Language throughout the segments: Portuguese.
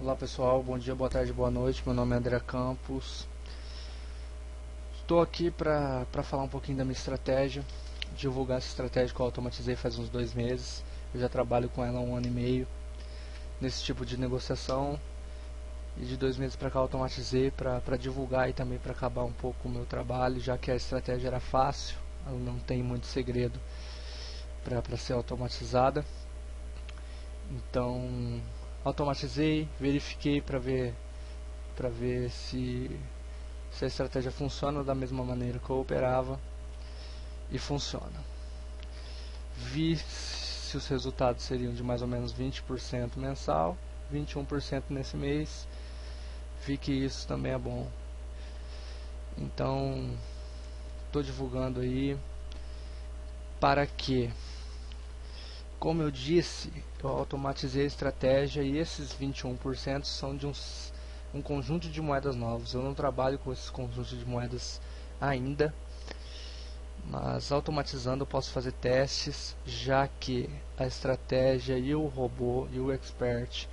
Olá pessoal, bom dia, boa tarde, boa noite. Meu nome é André Campos. Estou aqui para falar um pouquinho da minha estratégia, divulgar essa estratégia que eu automatizei faz uns 2 meses. Eu já trabalho com ela há 1 ano e meio nesse tipo de negociação e de 2 meses para cá eu automatizei para divulgar e também para acabar um pouco o meu trabalho, já que a estratégia era fácil, ela não tem muito segredo para ser automatizada. Então automatizei, verifiquei para ver se a estratégia funciona da mesma maneira que eu operava, e funciona. Vi se os resultados seriam de mais ou menos 20% mensal, 21% nesse mês. Vi que isso também é bom. Então estou divulgando aí para que, como eu disse, eu automatizei a estratégia e esses 21% são de um conjunto de moedas novos. Eu não trabalho com esses conjuntos de moedas ainda, mas automatizando eu posso fazer testes, já que a estratégia e o robô e o expert,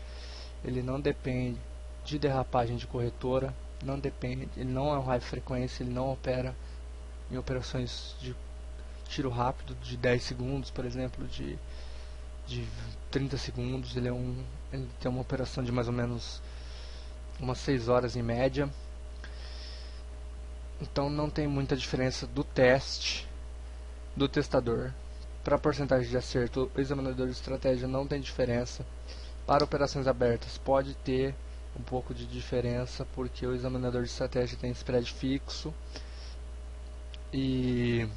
ele não depende de derrapagem de corretora, não depende, ele não é um high frequência, ele não opera em operações de tiro rápido de 10 segundos, por exemplo, de 30 segundos. Ele tem uma operação de mais ou menos umas 6 horas em média. Então não tem muita diferença do teste do testador. Para a porcentagem de acerto, o examinador de estratégia não tem diferença. Para operações abertas pode ter um pouco de diferença, porque o examinador de estratégia tem spread fixo e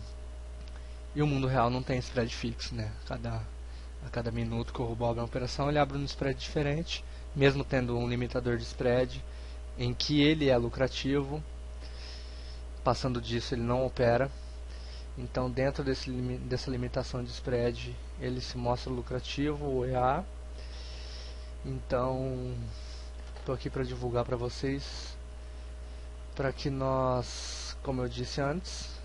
o mundo real não tem spread fixo, né? A cada minuto que o robô abre uma operação, ele abre um spread diferente, mesmo tendo um limitador de spread em que ele é lucrativo. Passando disso, ele não opera. Então, dentro dessa limitação de spread, ele se mostra lucrativo, o EA. Então, estou aqui para divulgar para vocês, para que nós, como eu disse antes,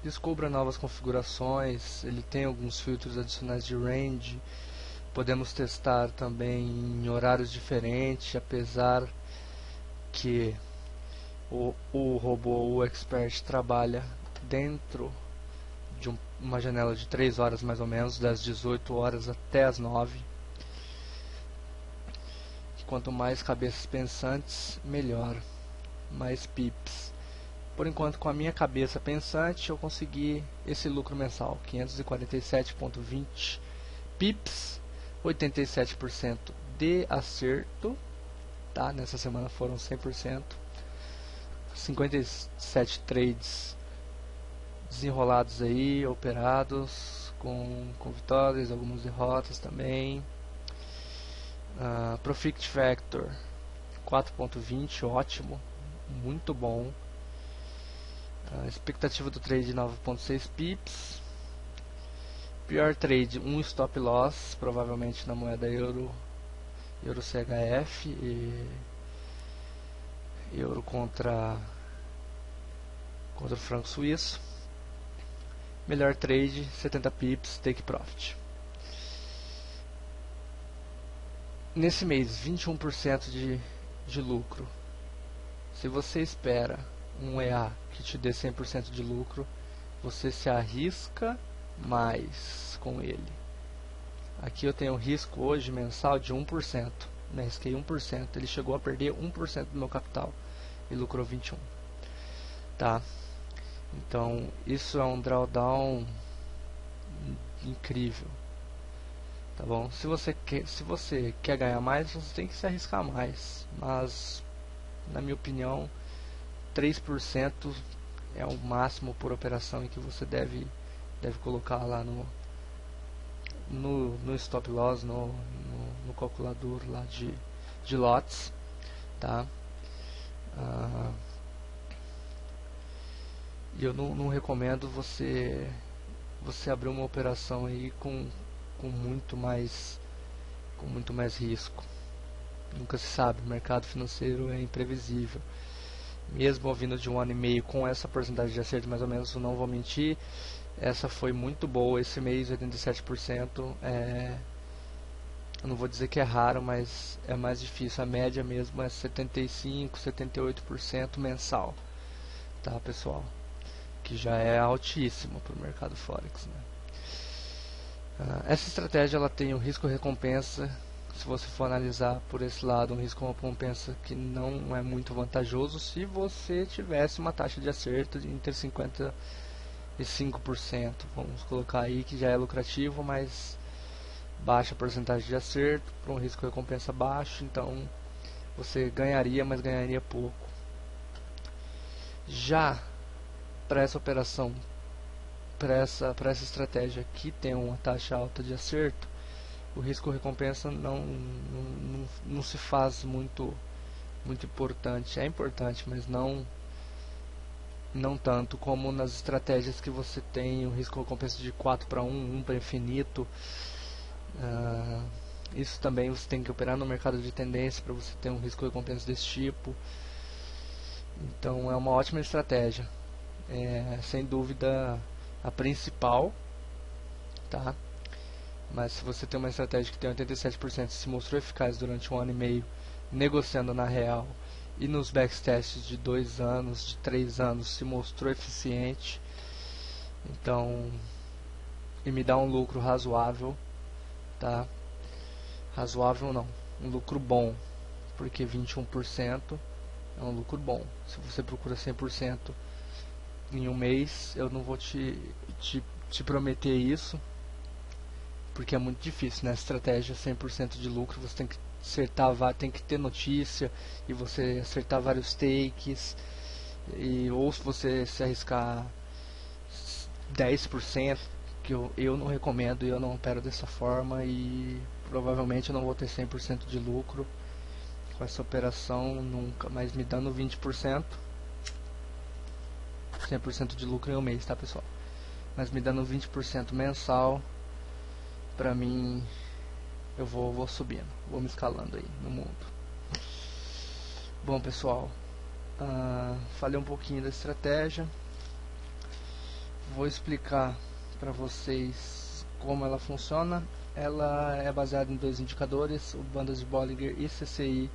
descubra novas configurações. Ele tem alguns filtros adicionais de range. Podemos testar também em horários diferentes, apesar que o robô, o expert, trabalha dentro de uma janela de 3 horas mais ou menos, das 18 horas até as 9. Quanto mais cabeças pensantes, melhor, mais pips. Por enquanto, com a minha cabeça pensante, eu consegui esse lucro mensal, 547,20 pips, 87% de acerto, tá? Nessa semana foram 100%, 57 trades desenrolados aí, operados com vitórias, algumas derrotas também. Profit Factor 4.20, ótimo, muito bom. Expectativa do trade 9.6 pips. Pior trade, um stop loss, provavelmente na moeda euro CHF e euro contra o franco suíço. Melhor trade, 70 pips, take profit. Nesse mês, 21% de lucro. Se você espera um EA que te dê 100% de lucro, você se arrisca mais com ele. Aqui eu tenho um risco hoje mensal de 1%. Me arrisquei 1%. Ele chegou a perder 1% do meu capital e lucrou 21%. Tá? Então, isso é um drawdown incrível. Tá bom? Se você quer ganhar mais, você tem que se arriscar mais. Mas, na minha opinião, 3% é o máximo por operação em que você deve colocar lá no stop loss, no calculador lá de lotes, tá? E eu não recomendo você abrir uma operação aí com muito mais risco. Nunca se sabe, o mercado financeiro é imprevisível. Mesmo vindo de 1 ano e meio com essa porcentagem de acerto, mais ou menos, eu não vou mentir, essa foi muito boa esse mês, 87%. Eu não vou dizer que é raro, mas é mais difícil. A média mesmo é 75, 78% mensal, tá, pessoal? Que já é altíssimo para o mercado Forex, né? Essa estratégia ela tem um risco-recompensa. Se você for analisar por esse lado, um risco-recompensa que não é muito vantajoso se você tivesse uma taxa de acerto de entre 50% e 5%. Vamos colocar aí que já é lucrativo, mas baixa porcentagem de acerto, para um risco-recompensa baixo, então você ganharia, mas ganharia pouco. Já para essa operação, para essa estratégia que tem uma taxa alta de acerto, o risco-recompensa não se faz muito importante. É importante, mas não tanto como nas estratégias que você tem o risco-recompensa de 4 para 1, 1 para infinito. Isso também você tem que operar no mercado de tendência para você ter um risco-recompensa desse tipo. Então é uma ótima estratégia. Sem dúvida a principal, tá? Mas se você tem uma estratégia que tem 87% se mostrou eficaz durante 1 ano e meio negociando na real e nos backtests de 2 anos, de 3 anos se mostrou eficiente, então, e me dá um lucro razoável, tá? Razoável não, um lucro bom, porque 21% é um lucro bom. Se você procura 100% em um mês, eu não vou te prometer isso, porque é muito difícil, né? Estratégia 100% de lucro, você tem que acertar, tem que ter notícia e você acertar vários takes, ou se você se arriscar 10%, que eu não recomendo e eu não opero dessa forma, e provavelmente eu não vou ter 100% de lucro com essa operação nunca, mas me dando 20%, 100% de lucro em um mês, tá, pessoal? Mas me dando 20% mensal, pra mim, eu vou subindo, vou me escalando aí no mundo. Bom, pessoal, falei um pouquinho da estratégia, vou explicar para vocês como ela funciona. Ela é baseada em 2 indicadores, o bandas de Bollinger e CCI.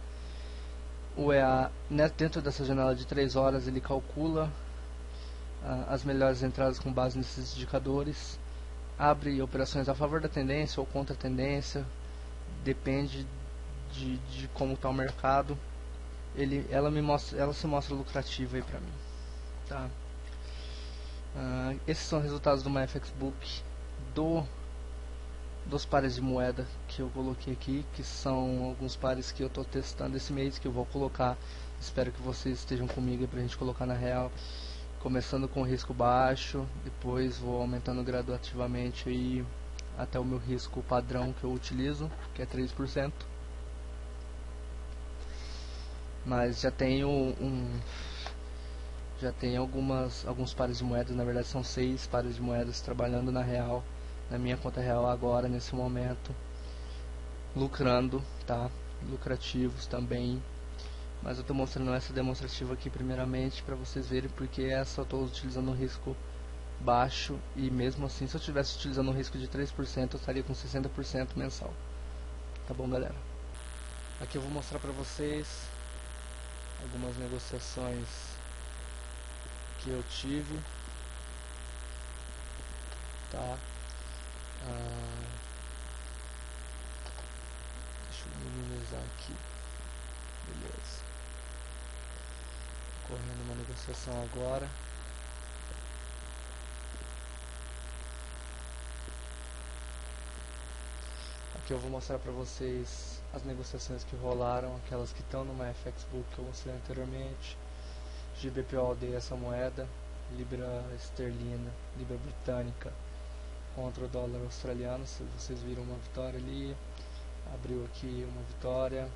O EA, dentro dessa janela de 3 horas, ele calcula as melhores entradas com base nesses indicadores, abre operações a favor da tendência ou contra a tendência, depende de como está o mercado. Ela se mostra lucrativa aí para mim, tá? Esses são os resultados do MyFXBook dos pares de moeda que eu coloquei aqui, que são alguns pares que eu estou testando esse mês, que eu vou colocar. Espero que vocês estejam comigo para a gente colocar na real, começando com risco baixo, depois vou aumentando gradativamente aí até o meu risco padrão que eu utilizo, que é 3%. Mas já tenho alguns pares de moedas, na verdade são 6 pares de moedas trabalhando na real, na minha conta real agora, nesse momento, lucrando, tá? Lucrativos também, mas eu estou mostrando essa demonstrativa aqui primeiramente para vocês verem, porque essa eu estou utilizando um risco baixo, e mesmo assim, se eu estivesse utilizando um risco de 3%, eu estaria com 60% mensal, tá bom, galera? Aqui eu vou mostrar para vocês algumas negociações que eu tive, tá? Deixa eu minimizar aqui, beleza. Correndo uma negociação agora. Aqui eu vou mostrar para vocês as negociações que rolaram, aquelas que estão no MyFXBook que eu mostrei anteriormente. GBPOD, essa moeda, libra esterlina, libra britânica contra o dólar australiano. Se vocês viram uma vitória ali, abriu aqui uma vitória,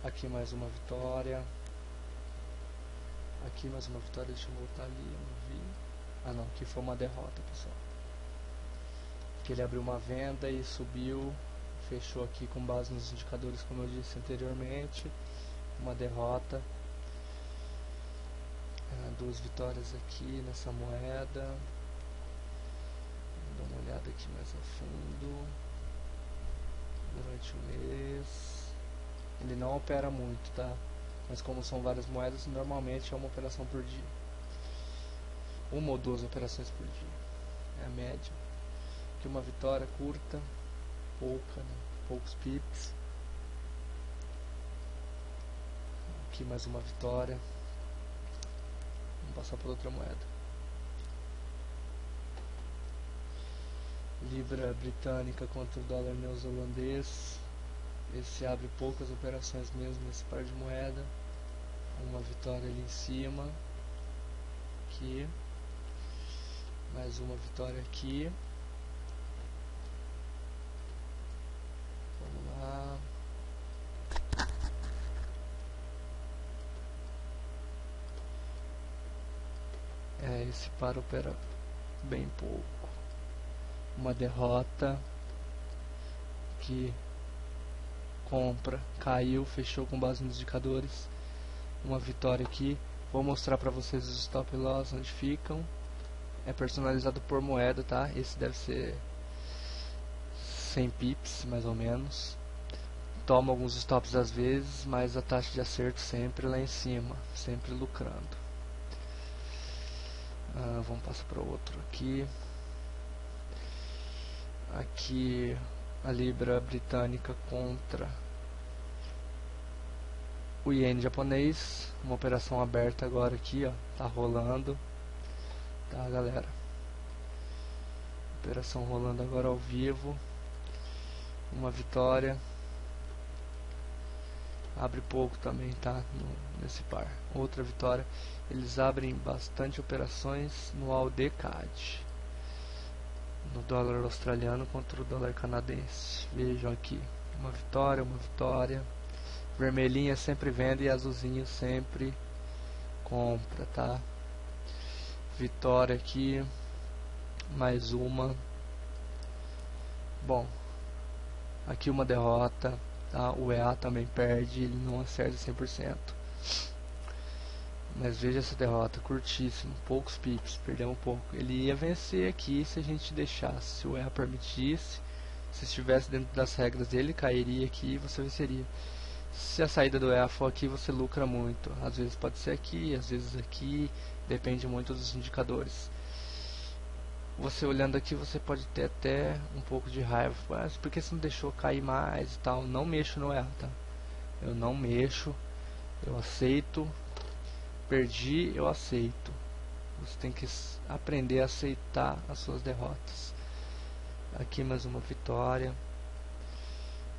aqui mais uma vitória, aqui mais uma vitória. Deixa eu voltar ali, eu não vi. Não, aqui foi uma derrota, pessoal. Que ele abriu uma venda e subiu, fechou aqui com base nos indicadores, como eu disse anteriormente. Uma derrota, 2 vitórias aqui nessa moeda. Vou dar uma olhada aqui mais a fundo. durante o mês. Ele não opera muito, tá? Mas como são várias moedas, normalmente é uma operação por dia. Uma ou duas operações por dia. É a média. Aqui uma vitória curta, pouca, né? Poucos pips. Aqui mais uma vitória. Vamos passar por outra moeda. Libra britânica contra o dólar neozelandês. Esse abre poucas operações mesmo nesse par de moeda. Uma vitória ali em cima. Aqui. Mais uma vitória aqui. Vamos lá. Esse par opera bem pouco. Uma derrota. Aqui. Compra. Caiu. Fechou com base nos indicadores. Uma vitória aqui. Vou mostrar para vocês os stop loss onde ficam. É personalizado por moeda, tá? Esse deve ser 100 pips, mais ou menos. Toma alguns stops às vezes, mas a taxa de acerto sempre lá em cima, sempre lucrando. Vamos passar para outro aqui. Aqui a libra britânica contra o iene japonês. Uma operação aberta agora aqui, ó, tá rolando. Tá, galera? Operação rolando agora ao vivo. Uma vitória. Abre pouco também, tá? Nesse par. Outra vitória. Eles abrem bastante operações no AUD/CAD. No dólar australiano contra o dólar canadense. Vejam aqui. Uma vitória, uma vitória. Vermelhinha sempre venda e azulzinho sempre compra, tá? Vitória aqui. Mais uma. Bom. Aqui uma derrota. Tá? O EA também perde. Ele não acerta 100%. Mas veja essa derrota. Curtíssimo. Poucos pips. Perdeu um pouco. Ele ia vencer aqui se a gente deixasse. Se o EA permitisse. Se estivesse dentro das regras dele, cairia aqui e você venceria. Se a saída do EA for aqui, você lucra muito. Às vezes pode ser aqui, às vezes aqui. Depende muito dos indicadores. Você olhando aqui, você pode ter até um pouco de raiva. Mas por que você não deixou cair mais e tal? Não mexo no EA, tá? Eu não mexo. Eu aceito. Perdi, eu aceito. Você tem que aprender a aceitar as suas derrotas. Aqui mais uma vitória.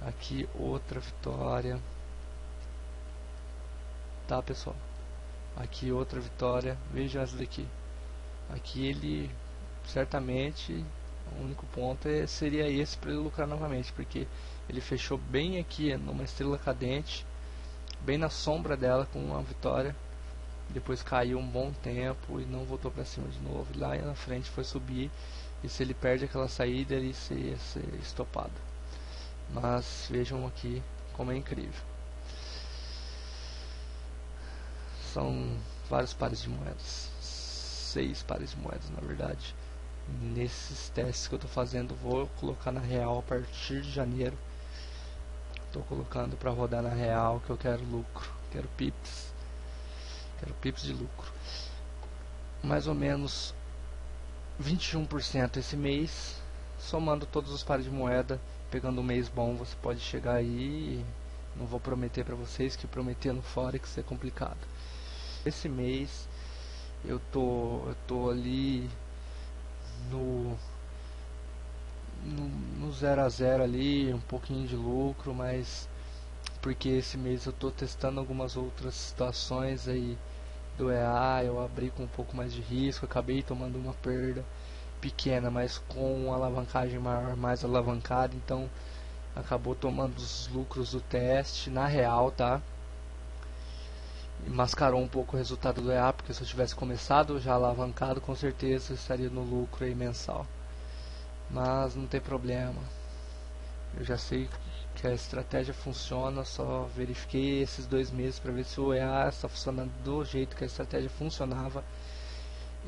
Aqui outra vitória. Tá, pessoal? Aqui outra vitória. Veja essa daqui. Aqui ele certamente o único ponto seria esse para ele lucrar novamente, porque ele fechou bem aqui numa estrela cadente, bem na sombra dela com uma vitória. Depois caiu um bom tempo e não voltou para cima de novo. E lá na frente foi subir, e se ele perde aquela saída, ele ia ser estopado. Mas vejam aqui como é incrível. São vários pares de moedas, 6 pares de moedas na verdade. Nesses testes que eu estou fazendo, vou colocar na real a partir de janeiro. Estou colocando para rodar na real, que eu quero lucro, quero pips de lucro. Mais ou menos 21% esse mês, somando todos os pares de moeda. Pegando um mês bom, você pode chegar aí. Não vou prometer para vocês, que prometer no Forex é complicado. Esse mês eu tô ali no 0 a 0 ali, um pouquinho de lucro, mas porque esse mês eu tô testando algumas outras situações aí do EA. Eu abri com um pouco mais de risco, acabei tomando uma perda pequena, mas com alavancagem maior, mais alavancada, então acabou tomando os lucros do teste na real, tá? E mascarou um pouco o resultado do EA, porque se eu tivesse começado já alavancado, com certeza eu estaria no lucro aí mensal. Mas não tem problema. Eu já sei que a estratégia funciona, só verifiquei esses 2 meses para ver se o EA está funcionando do jeito que a estratégia funcionava.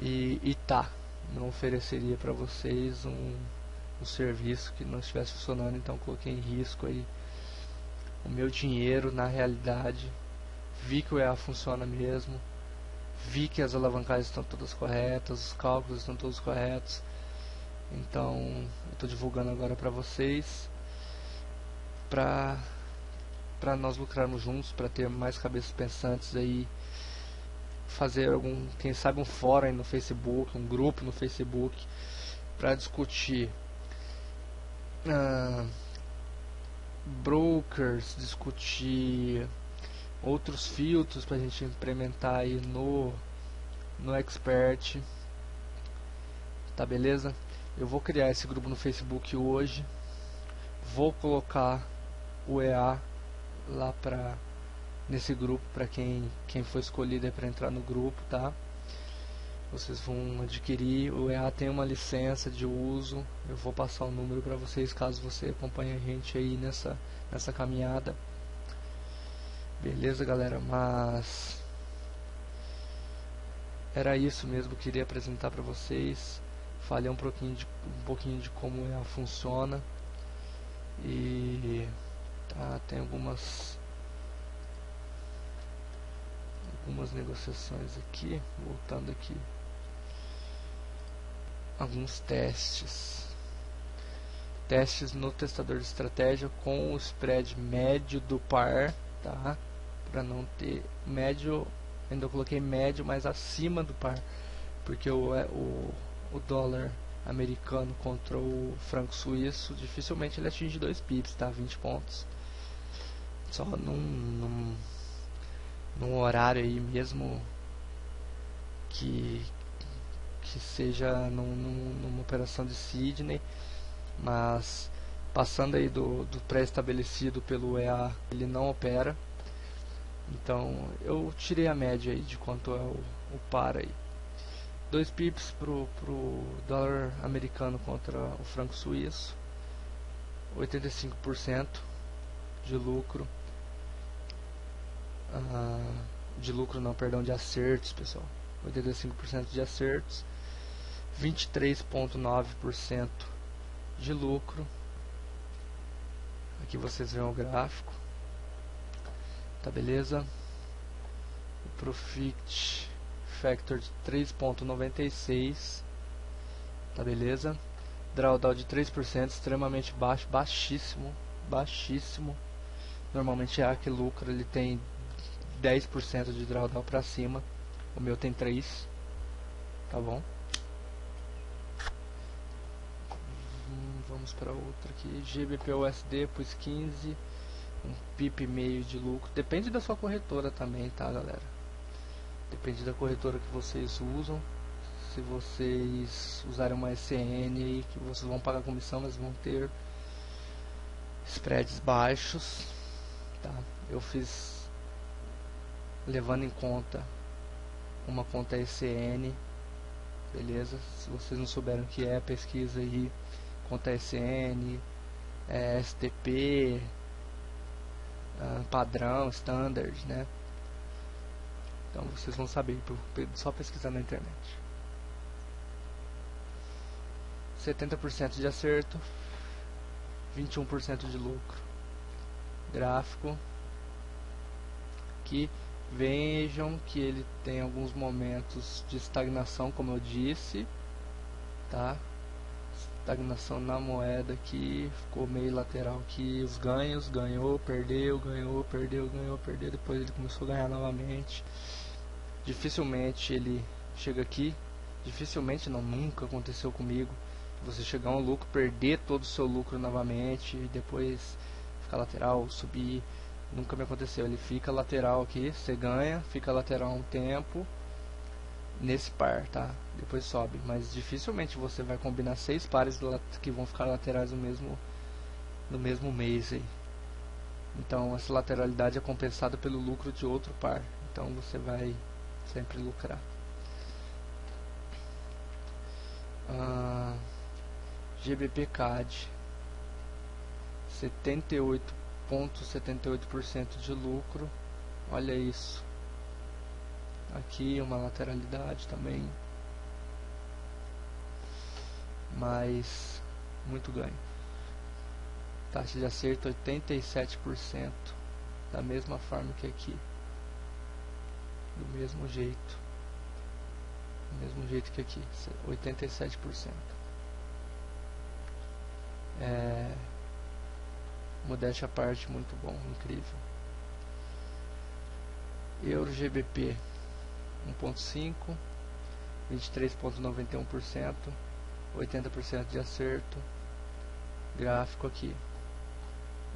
E tá. Não ofereceria para vocês o serviço que não estivesse funcionando, então coloquei em risco aí o meu dinheiro. Na realidade, vi que o EA funciona mesmo, vi que as alavancagens estão todas corretas, os cálculos estão todos corretos, então eu estou divulgando agora para vocês, para nós lucrarmos juntos, para ter mais cabeças pensantes aí, fazer quem sabe um fórum aí no Facebook, um grupo no Facebook, para discutir brokers, discutir outros filtros para a gente implementar aí no Expert, tá beleza? Eu vou criar esse grupo no Facebook hoje, vou colocar o EA lá nesse grupo para quem for escolhido para entrar no grupo, tá? Vocês vão adquirir, o EA tem uma licença de uso, eu vou passar o número para vocês caso você acompanhe a gente aí nessa caminhada. Beleza, galera? Mas era isso mesmo que eu queria apresentar para vocês. Falei um pouquinho de como o EA funciona e tem algumas negociações aqui, voltando aqui, alguns testes no testador de estratégia com o spread médio do par, tá? Para não ter médio, ainda eu coloquei médio, mas acima do par, porque o dólar americano contra o franco suíço dificilmente ele atinge 2 pips, tá? 20 pontos. Só num horário aí mesmo que seja numa operação de Sydney, mas passando aí do pré-estabelecido pelo EA, ele não opera. Então eu tirei a média aí de quanto é o par aí. 2 pips pro dólar americano contra o franco suíço, 85% de lucro. De acertos, pessoal. 85% de acertos, 23,9% de lucro. Aqui vocês veem o gráfico, tá beleza? O Profit Factor de 3,96, tá beleza? Drawdown de 3%, extremamente baixo, baixíssimo. Normalmente a que lucra ele tem 10% de drawdown para cima, o meu tem 3, tá bom? Vamos para outra aqui, GBP/USD, pus 15, um pip e meio de lucro, depende da sua corretora também, tá, galera? Depende da corretora que vocês usam. Se vocês usarem uma SN aí, que vocês vão pagar comissão, mas vão ter spreads baixos, tá? Eu fiz levando em conta uma conta SN, beleza? Se vocês não souberam o que é, pesquisa aí, conta SN, STP, padrão, standard, né? Então vocês vão saber, só pesquisar na internet. 70% de acerto, 21% de lucro. Gráfico. Aqui vejam que ele tem alguns momentos de estagnação, como eu disse, tá? Estagnação na moeda aqui, ficou meio lateral aqui, os ganhos, ganhou, perdeu, depois ele começou a ganhar novamente. Dificilmente ele chega aqui, dificilmente não, nunca aconteceu comigo, você chegar a um lucro, perder todo o seu lucro novamente e depois ficar lateral, subir, nunca me aconteceu. Ele fica lateral aqui, você ganha, fica lateral um tempo nesse par, tá? Depois sobe, mas dificilmente você vai combinar 6 pares que vão ficar laterais no mesmo mês aí. Então essa lateralidade é compensada pelo lucro de outro par, então você vai sempre lucrar. GBP CAD, 78,78% de lucro, olha isso. Aqui uma lateralidade também, mas muito ganho. Taxa de acerto 87%, da mesma forma que aqui, do mesmo jeito que aqui, 87%. Modéstia à parte, muito bom, incrível. Euro GBP 1.5, 23.91%, 80% de acerto. Gráfico aqui,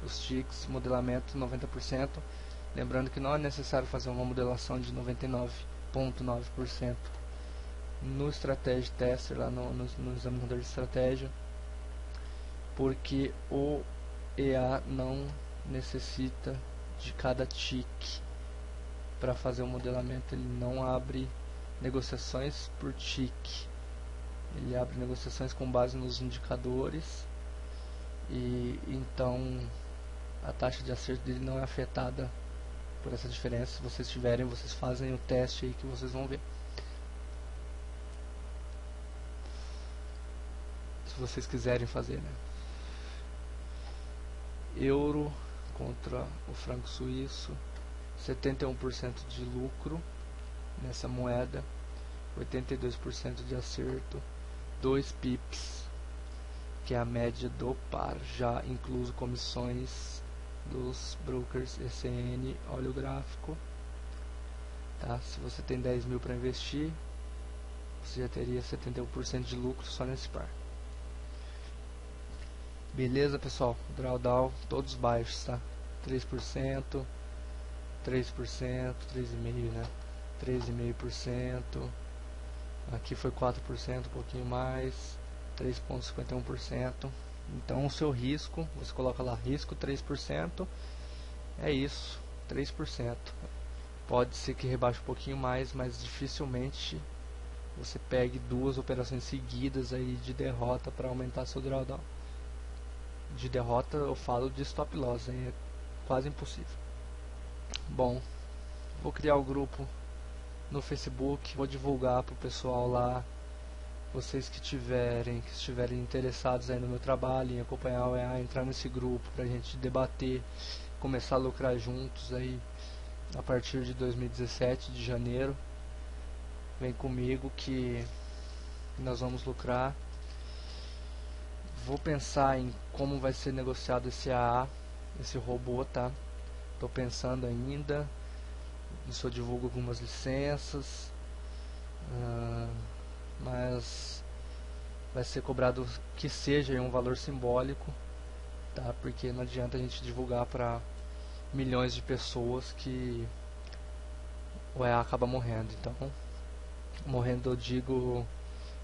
os ticks, modelamento 90%. Lembrando que não é necessário fazer uma modelação de 99.9% no Strategy Tester, lá no examinador de estratégia, porque o EA não necessita de cada tick para fazer o modelamento. Ele não abre negociações por tick, ele abre negociações com base nos indicadores, e então a taxa de acerto dele não é afetada por essa diferença. Se vocês tiverem, vocês fazem o teste aí que vocês vão ver. Se vocês quiserem fazer, né? Euro contra o franco suíço, 71% de lucro nessa moeda, 82% de acerto, 2 pips, que é a média do par, já incluso comissões dos brokers ECN. Olha o gráfico, tá? Se você tem 10 mil para investir, você já teria 71% de lucro só nesse par. Beleza, pessoal? Drawdown, todos baixos, tá? 3%, 3%, 3,5%, né? 3,5%. Aqui foi 4%, um pouquinho mais. 3,51%. Então o seu risco, você coloca lá risco 3%. É isso, 3%. Pode ser que rebaixe um pouquinho mais, mas dificilmente você pegue 2 operações seguidas aí de derrota para aumentar seu drawdown. De derrota eu falo de stop loss, aí é quase impossível. Bom, vou criar o grupo no Facebook, vou divulgar para o pessoal lá. Vocês que estiverem interessados aí no meu trabalho, em acompanhar o EA, entrar nesse grupo para a gente debater, começar a lucrar juntos aí a partir de 2017, de janeiro. Vem comigo que nós vamos lucrar. Vou pensar em como vai ser negociado esse AA, esse robô, tá? Tô pensando ainda. Isso eu divulgo algumas licenças, mas vai ser cobrado que seja um valor simbólico, tá? Porque não adianta a gente divulgar para milhões de pessoas que o EA acaba morrendo. Então, morrendo eu digo,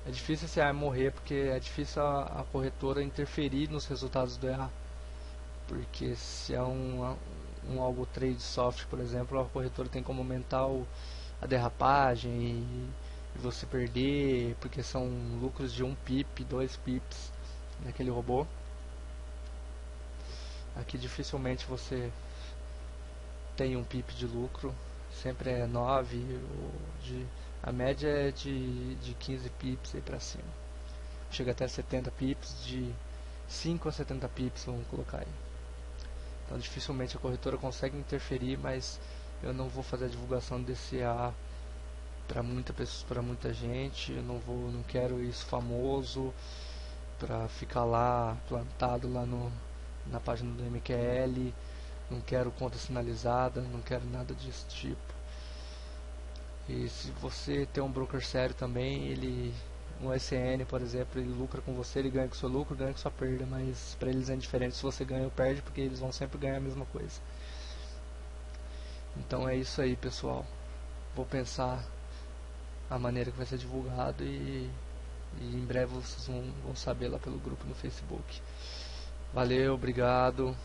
é difícil esse EA morrer, porque é difícil a corretora interferir nos resultados do EA. Porque se é um algo trade soft, por exemplo, a corretora tem como aumentar a derrapagem e você perder, porque são lucros de 1 pip, 2 pips naquele robô. Aqui dificilmente você tem 1 pip de lucro, sempre é 9, a média é de 15 pips aí pra cima. Chega até 70 pips, de 5 a 70 pips, vamos colocar aí. Então dificilmente a corretora consegue interferir, mas eu não vou fazer a divulgação desse A para muita gente. Eu não quero isso famoso para ficar lá plantado lá na página do MQL. Não quero conta sinalizada, não quero nada desse tipo. E se você tem um broker sério também, um SN, por exemplo, ele lucra com você, ele ganha com seu lucro, ganha com sua perda, mas para eles é indiferente se você ganha ou perde, porque eles vão sempre ganhar a mesma coisa. Então é isso aí, pessoal. Vou pensar a maneira que vai ser divulgado e em breve vocês vão saber lá pelo grupo no Facebook. Valeu, obrigado.